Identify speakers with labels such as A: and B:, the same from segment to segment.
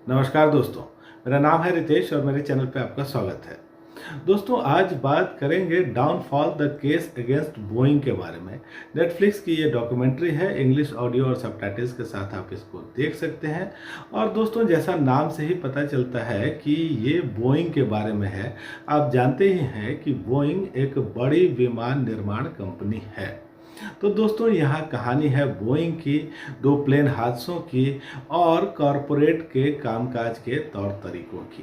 A: नमस्कार दोस्तों, मेरा नाम है रितेश और मेरे चैनल पे आपका स्वागत है। दोस्तों, आज बात करेंगे downfall the case against Boeing के बारे में। नेटफ्लिक्स की ये डॉक्यूमेंट्री है, इंग्लिश ऑडियो और सबटाइटल्स के साथ आप इसको देख सकते हैं। और दोस्तों, जैसा नाम से ही पता चलता है कि ये बोइंग के बारे में है। आप जानते ही हैं कि बोइंग एक बड़ी विमान निर्माण कंपनी है। तो दोस्तों, यहाँ कहानी है बोइंग की, दो प्लेन हादसों की और कॉरपोरेट के कामकाज के तौर तरीकों की।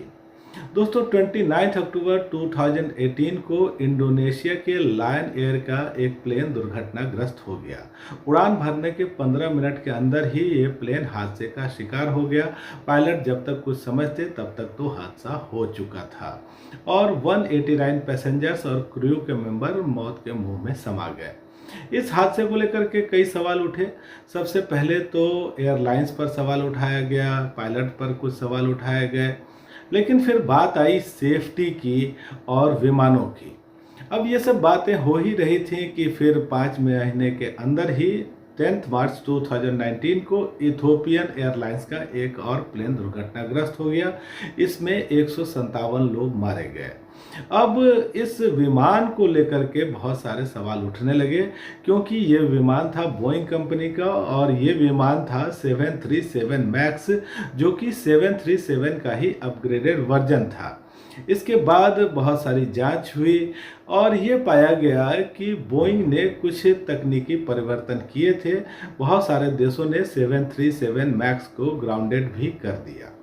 A: दोस्तों, 29 अक्टूबर 2018 को इंडोनेशिया के लायन एयर का एक प्लेन दुर्घटनाग्रस्त हो गया। उड़ान भरने के 15 मिनट के अंदर ही ये प्लेन हादसे का शिकार हो गया। पायलट जब तक कुछ समझते तब तक तो हादसा हो चुका था और 189 पैसेंजर्स और क्रू के मेंबर मौत के मुंह में समा गए। इस हादसे को लेकर के कई सवाल उठे। सबसे पहले तो एयरलाइंस पर सवाल उठाया गया, पायलट पर कुछ सवाल उठाए गए, लेकिन फिर बात आई सेफ्टी की और विमानों की। अब ये सब बातें हो ही रही थी कि फिर 5 महीने के अंदर ही 10 मार्च 2019 को इथोपियन एयरलाइंस का एक और प्लेन दुर्घटनाग्रस्त हो गया। इसमें 157 लोग मारे गए। अब इस विमान को लेकर के बहुत सारे सवाल उठने लगे, क्योंकि ये विमान था बोइंग कंपनी का और ये विमान था 737 मैक्स, जो कि 737 का ही अपग्रेडेड वर्जन था। इसके बाद बहुत सारी जांच हुई और ये पाया गया कि बोइंग ने कुछ तकनीकी परिवर्तन किए थे। बहुत सारे देशों ने 737 मैक्स को ग्राउंडेड भी कर दिया।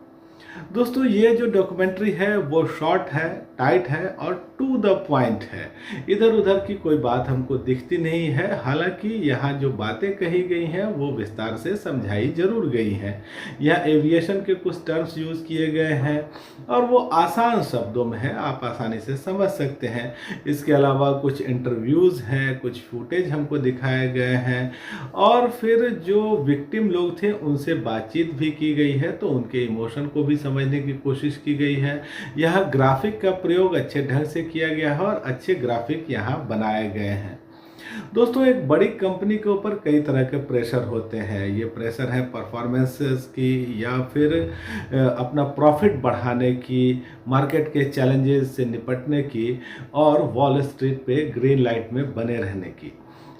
A: दोस्तों, ये जो डॉक्यूमेंट्री है वो शॉर्ट है, टाइट है और टू द पॉइंट है। इधर उधर की कोई बात हमको दिखती नहीं है। हालांकि यहाँ जो बातें कही गई हैं वो विस्तार से समझाई जरूर गई हैं। यहाँ एविएशन के कुछ टर्म्स यूज़ किए गए हैं और वो आसान शब्दों में है, आप आसानी से समझ सकते हैं। इसके अलावा कुछ इंटरव्यूज़ हैं, कुछ फुटेज हमको दिखाए गए हैं और फिर जो विक्टिम लोग थे उनसे बातचीत भी की गई है, तो उनके इमोशन को भी समझने की कोशिश की गई है। यह ग्राफिक का प्रयोग अच्छे ढंग से किया गया है और अच्छे ग्राफिक यहाँ बनाए गए हैं। दोस्तों, एक बड़ी कंपनी के ऊपर कई तरह के प्रेशर होते हैं। ये प्रेशर है परफॉर्मेंसेस की या फिर अपना प्रॉफिट बढ़ाने की, मार्केट के चैलेंजेस से निपटने की और वॉल स्ट्रीट पे ग्रीन लाइट में बने रहने की।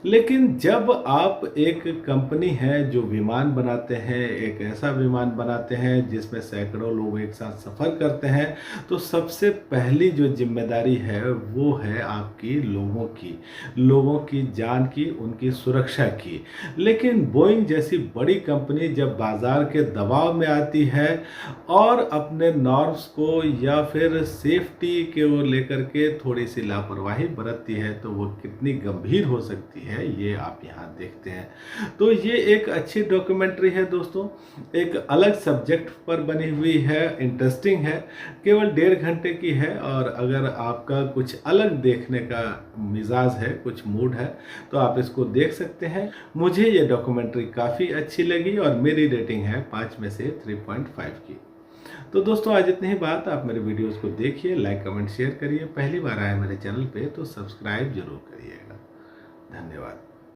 A: लेकिन जब आप एक कंपनी है जो विमान बनाते हैं, एक ऐसा विमान बनाते हैं जिसमें सैकड़ों लोग एक साथ सफ़र करते हैं, तो सबसे पहली जो जिम्मेदारी है वो है आपकी लोगों की जान की, उनकी सुरक्षा की। लेकिन बोइंग जैसी बड़ी कंपनी जब बाज़ार के दबाव में आती है और अपने नॉर्म्स को या फिर सेफ्टी के ओर लेकर के थोड़ी सी लापरवाही बरतती है, तो वो कितनी गंभीर हो सकती है ये आप यहाँ देखते हैं। तो ये एक अच्छी डॉक्यूमेंट्री है दोस्तों, एक अलग सब्जेक्ट पर बनी हुई है, इंटरेस्टिंग है, केवल 1.5 घंटे की है। और अगर आपका कुछ अलग देखने का मिजाज है, कुछ मूड है, तो आप इसको देख सकते हैं। मुझे ये डॉक्यूमेंट्री काफ़ी अच्छी लगी और मेरी रेटिंग है 5 में से 3.5 की। तो दोस्तों, आज इतनी ही बात। आप मेरे वीडियोस को देखिए, लाइक कमेंट शेयर करिए। पहली बार आए मेरे चैनल पे तो सब्सक्राइब जरूर करिएगा। धन्यवाद।